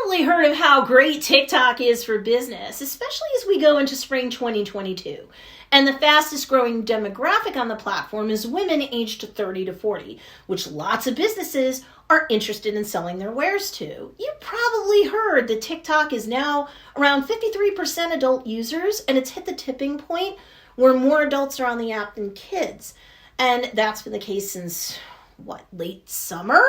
probably heard of how great TikTok is for business, especially as we go into spring 2022. And the fastest growing demographic on the platform is women aged 30 to 40, which lots of businesses are interested in selling their wares to. You probably heard that TikTok is now around 53% adult users, and it's hit the tipping point where more adults are on the app than kids. And that's been the case since, late summer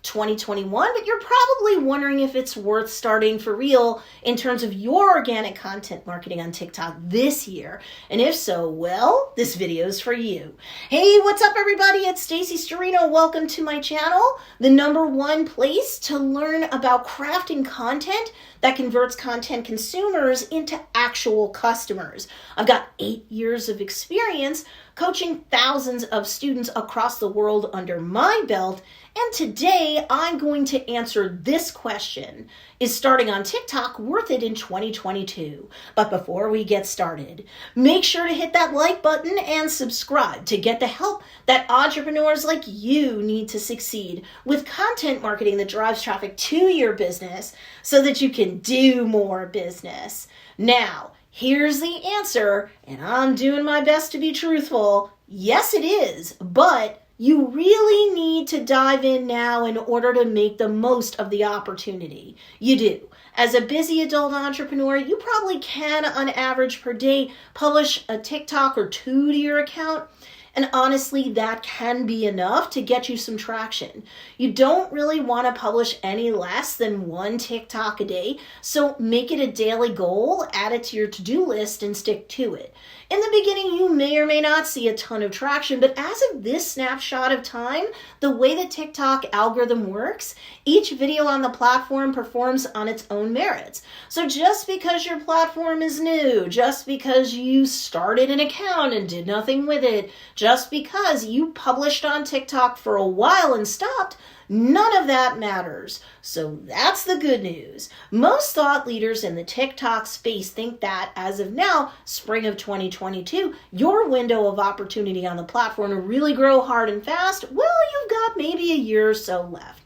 2021, but you're probably wondering if it's worth starting for real in terms of your organic content marketing on TikTok this year. And if so, well, this video is for you. Hey, what's up everybody? It's Stacey Storino. Welcome to my channel, the #1 place to learn about crafting content that converts content consumers into actual customers. I've got 8 years of experience coaching thousands of students across the world under my belt. And today I'm going to answer this question. Is starting on TikTok worth it in 2022? But before we get started, make sure to hit that like button and subscribe to get the help that entrepreneurs like you need to succeed with content marketing that drives traffic to your business so that you can do more business. Now, here's the answer, and I'm doing my best to be truthful. Yes, it is, but you really need to dive in now in order to make the most of the opportunity. You do. As a busy adult entrepreneur, you probably can, on average per day, publish a TikTok or 2 to your account. And honestly, that can be enough to get you some traction. You don't really want to publish any less than 1 TikTok a day, so make it a daily goal, add it to your to-do list, and stick to it. In the beginning, you may or may not see a ton of traction, but as of this snapshot of time, the way the TikTok algorithm works, each video on the platform performs on its own merits. So just because your platform is new, just because you started an account and did nothing with it, just because you published on TikTok for a while and stopped, none of that matters. So that's the good news. Most thought leaders in the TikTok space think that as of now, spring of 2022, your window of opportunity on the platform to really grow hard and fast, well, you've got maybe a year or so left.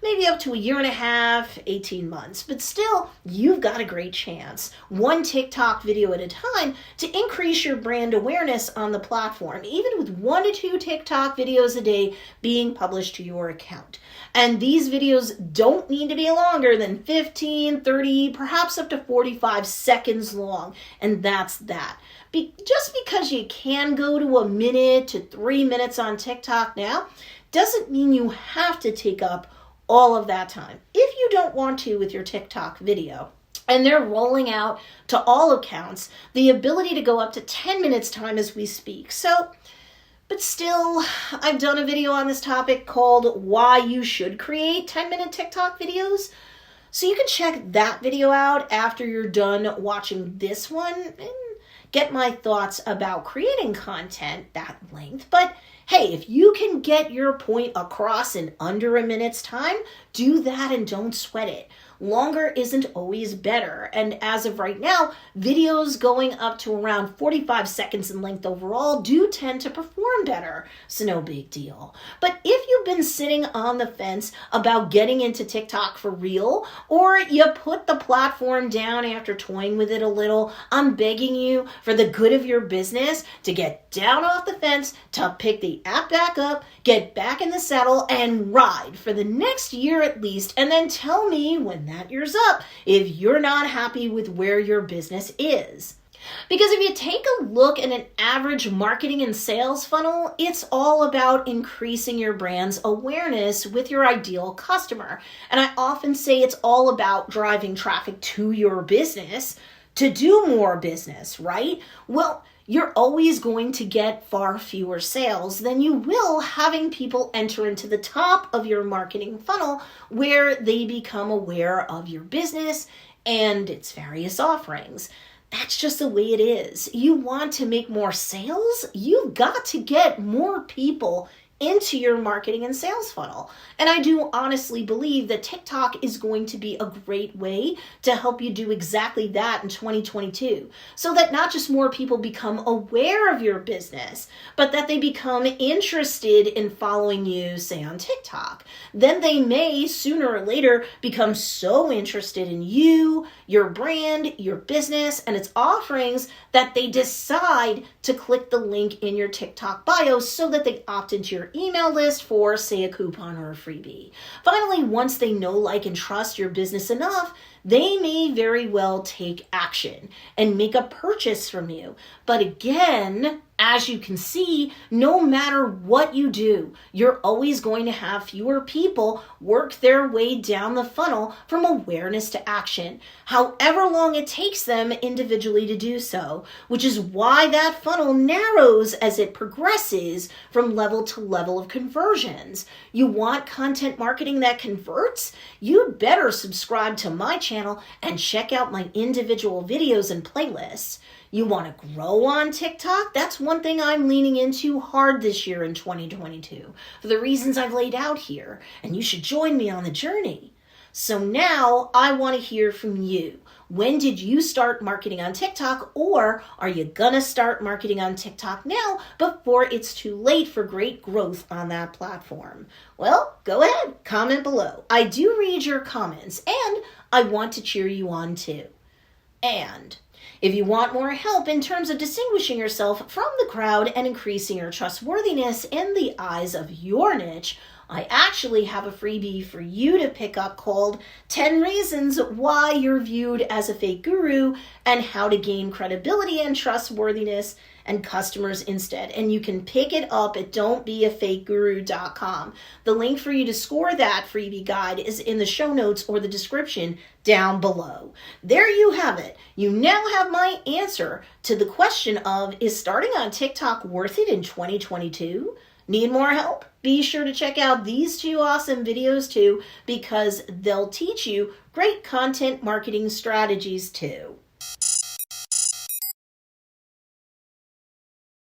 Maybe up to a year and a half, 18 months, but still, you've got a great chance, 1 TikTok video at a time, to increase your brand awareness on the platform, even with 1 to 2 TikTok videos a day being published to your account. And these videos don't need to be longer than 15, 30, perhaps up to 45 seconds long, and that's that. Just because you can go to 1 minute to 3 minutes on TikTok now, doesn't mean you have to take up all of that time if you don't want to with your TikTok video. And they're rolling out to all accounts the ability to go up to 10 minutes time as we speak. But still, I've done a video on this topic called Why You Should Create 10-minute TikTok Videos. So you can check that video out after you're done watching this one and get my thoughts about creating content that length. But hey, if you can get your point across in under a minute's time, do that and don't sweat it. Longer isn't always better. And as of right now, videos going up to around 45 seconds in length overall do tend to perform better. So no big deal. But if you've been sitting on the fence about getting into TikTok for real, or you put the platform down after toying with it a little, I'm begging you, for the good of your business, to get down off the fence, to pick the app back up, get back in the saddle, and ride for the next year at least, and then tell me when that year's up if you're not happy with where your business is. Because if you take a look at an average marketing and sales funnel, it's all about increasing your brand's awareness with your ideal customer. And I often say it's all about driving traffic to your business to do more business, right? Well, you're always going to get far fewer sales than you will having people enter into the top of your marketing funnel where they become aware of your business and its various offerings. That's just the way it is. You want to make more sales? You've got to get more people into your marketing and sales funnel. And I do honestly believe that TikTok is going to be a great way to help you do exactly that in 2022, so that not just more people become aware of your business, but that they become interested in following you, say on TikTok. Then they may sooner or later become so interested in you, your brand, your business, and its offerings that they decide to click the link in your TikTok bio so that they opt into your email list for, say, a coupon or a freebie. Finally, once they know, like, and trust your business enough, they may very well take action and make a purchase from you. But again, as you can see, no matter what you do, you're always going to have fewer people work their way down the funnel from awareness to action, however long it takes them individually to do so, which is why that funnel narrows as it progresses from level to level of conversions. You want content marketing that converts? You'd better subscribe to my channel and check out my individual videos and playlists. You want to grow on TikTok? That's one thing I'm leaning into hard this year in 2022 for the reasons I've laid out here, and you should join me on the journey. So now I want to hear from you. When did you start marketing on TikTok, or are you gonna start marketing on TikTok now before it's too late for great growth on that platform? Well, go ahead, comment below. I do read your comments, and I want to cheer you on too. And if you want more help in terms of distinguishing yourself from the crowd and increasing your trustworthiness in the eyes of your niche, I actually have a freebie for you to pick up called 10 Reasons Why You're Viewed as a Fake Guru and How to Gain Credibility and Trustworthiness and Customers Instead. And you can pick it up at don'tbeafakeguru.com. The link for you to score that freebie guide is in the show notes or the description down below. There you have it. You now have my answer to the question of, is starting on TikTok worth it in 2022? Need more help? Be sure to check out these two awesome videos too, because they'll teach you great content marketing strategies too.